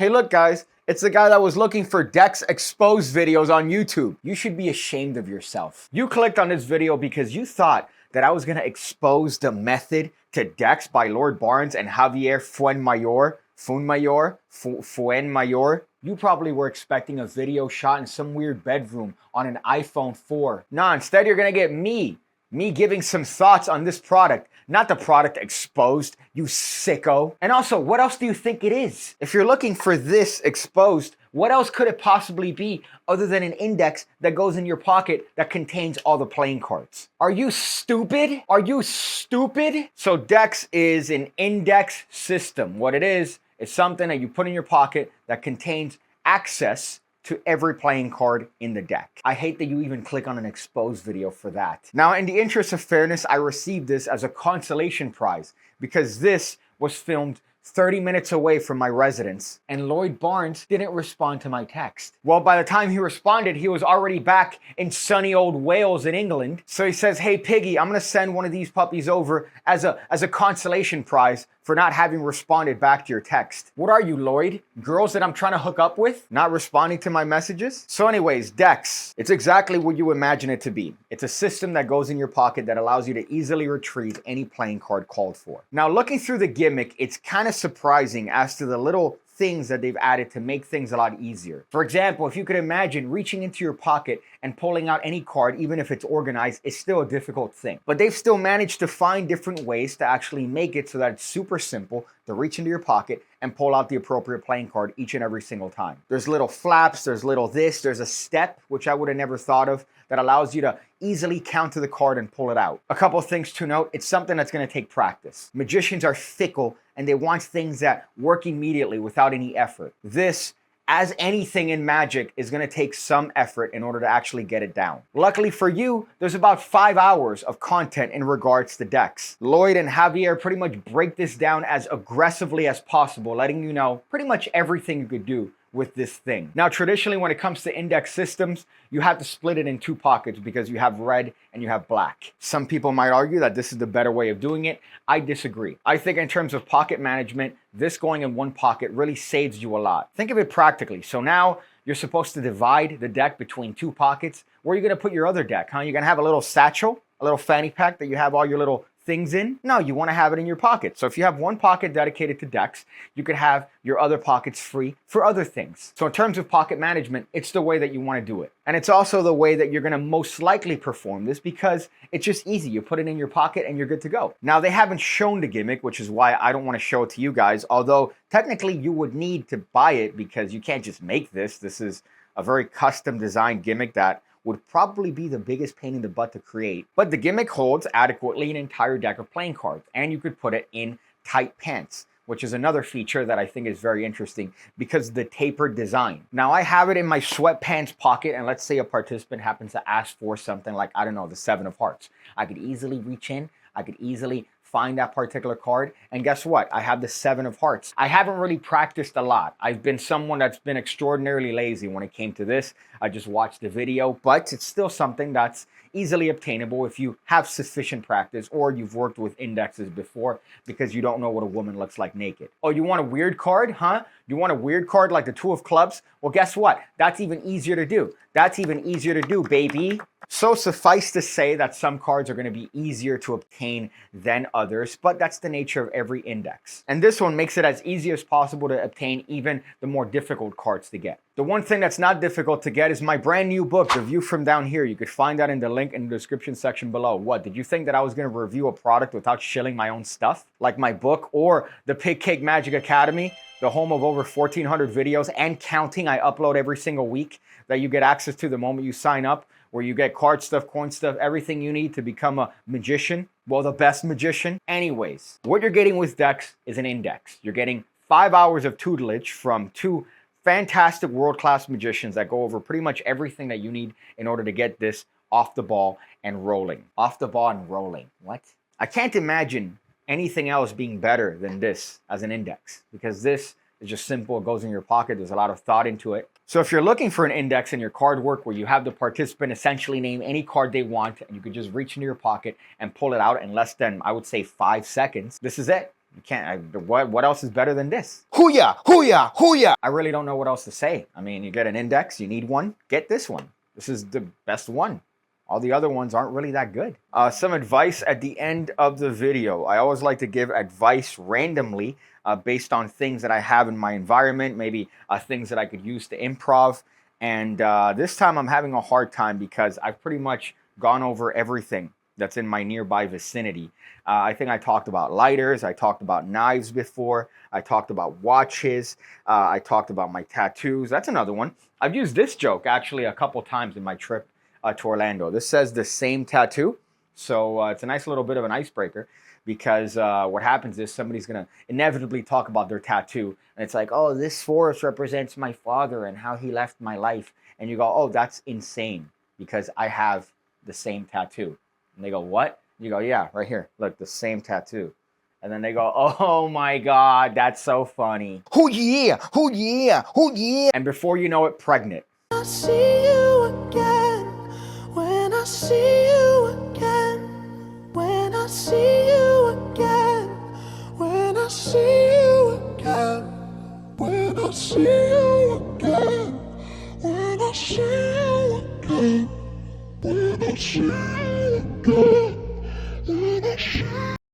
Hey look guys, it's the guy that was looking for decks exposed videos on YouTube. You should be ashamed of yourself. You clicked on this video because you thought that I was gonna expose the method to decks by Lord Barnes and Javier Fuenmayor. You probably were expecting a video shot in some weird bedroom on an iPhone 4. Nah, instead you're gonna get me giving some thoughts on this product, not the product exposed, you sicko. And also, what else do you think it is? If you're looking for this exposed, what else could it possibly be other than an index that goes in your pocket that contains all the playing cards? Are you stupid? Are you stupid? So Dex is an index system. What it is something that you put in your pocket that contains access to every playing card in the deck. I hate that you even click on an exposed video for that. Now, in the interest of fairness, I received this as a consolation prize because this was filmed 30 minutes away from my residence, and Lloyd Barnes didn't respond to my text. Well, by the time he responded, he was already back in sunny old Wales in England. So he says, hey Piggy, I'm gonna send one of these puppies over as a consolation prize for not having responded back to your text. What are you, Lloyd? Girls that I'm trying to hook up with? Not responding to my messages? So anyways, Dex, it's exactly what you imagine it to be. It's a system that goes in your pocket that allows you to easily retrieve any playing card called for. Now, looking through the gimmick, it's kind of surprising as to the little things that they've added to make things a lot easier. For example, if you could imagine reaching into your pocket and pulling out any card, even if it's organized, is still a difficult thing. But they've still managed to find different ways to actually make it so that it's super simple to reach into your pocket and pull out the appropriate playing card each and every single time. There's little flaps, there's little this, there's a step, which I would have never thought of, that allows you to easily count to the card and pull it out. A couple of things to note, it's something that's gonna take practice. Magicians are fickle and they want things that work immediately without any effort. This, as anything in magic, is gonna take some effort in order to actually get it down. Luckily for you, there's about 5 hours of content in regards to decks. Lloyd and Javier pretty much break this down as aggressively as possible, letting you know pretty much everything you could do with this thing. Now, traditionally, when it comes to index systems, you have to split it in two pockets because you have red and you have black. Some people might argue that this is the better way of doing it. I disagree. I think in terms of pocket management, this going in one pocket really saves you a lot. Think of it practically. So now you're supposed to divide the deck between two pockets. Where are you gonna put your other deck, huh? You're gonna have a little satchel, a little fanny pack that you have all your little things in? No, you want to have it in your pocket. So if you have one pocket dedicated to decks, you could have your other pockets free for other things. So in terms of pocket management, it's the way that you want to do it. And it's also the way that you're going to most likely perform this because it's just easy. You put it in your pocket and you're good to go. Now, they haven't shown the gimmick, which is why I don't want to show it to you guys, although technically you would need to buy it because you can't just make this. This is a very custom designed gimmick that would probably be the biggest pain in the butt to create. But the gimmick holds adequately an entire deck of playing cards, and you could put it in tight pants, which is another feature that I think is very interesting because of the tapered design. Now, I have it in my sweatpants pocket, and let's say a participant happens to ask for something like, I don't know, the 7 of hearts. I could easily reach in, I could easily find that particular card, and guess what? I have the 7 of hearts. I haven't really practiced a lot. I've been someone that's been extraordinarily lazy when it came to this. I just watched the video, but it's still something that's easily obtainable if you have sufficient practice or you've worked with indexes before because you don't know what a woman looks like naked. Oh, you want a weird card, huh? You want a weird card like the 2 of clubs? Well, guess what? That's even easier to do. That's even easier to do, baby. So suffice to say that some cards are going to be easier to obtain than others, but that's the nature of every index. And this one makes it as easy as possible to obtain even the more difficult cards to get. The one thing that's not difficult to get is my brand new book, The View From Down Here. You could find that in the link in the description section below. What, did you think that I was going to review a product without shilling my own stuff? Like my book or the PigCake Magic Academy, the home of over 1,400 videos and counting I upload every single week that you get access to the moment you sign up, where you get card stuff, coin stuff, everything you need to become a magician. Well, the best magician. Anyways, what you're getting with Dex is an index. You're getting 5 hours of tutelage from 2 fantastic world-class magicians that go over pretty much everything that you need in order to get this off the ball and rolling. Off the ball and rolling. What? I can't imagine anything else being better than this as an index because this is just simple. It goes in your pocket. There's a lot of thought into it. So if you're looking for an index in your card work where you have the participant essentially name any card they want and you could just reach into your pocket and pull it out in less than, I would say, 5 seconds, this is it. You can't. What else is better than this? Hoo-yah, hoo-yah, hoo-yah. I really don't know what else to say. I mean, you get an index, you need one, get this one. This is the best one. All the other ones aren't really that good. Some advice at the end of the video. I always like to give advice randomly based on things that I have in my environment, maybe things that I could use to improv. And this time I'm having a hard time because I've pretty much gone over everything that's in my nearby vicinity. I think I talked about lighters, I talked about knives before, I talked about watches, I talked about my tattoos. That's another one. I've used this joke actually a couple times in my trip to Orlando. This says the same tattoo. So it's a nice little bit of an icebreaker because what happens is somebody's going to inevitably talk about their tattoo. And it's like, oh, this forest represents my father and how he left my life. And you go, oh, that's insane because I have the same tattoo. And they go, what? You go, yeah, right here. Look, the same tattoo. And then they go, oh my God, that's so funny. Oh yeah, oh yeah, oh yeah. And before you know it, pregnant. I see you again, when I see you again, when I see you again, when I see you again, when I see you again, when I see you again, when I see you again, when I see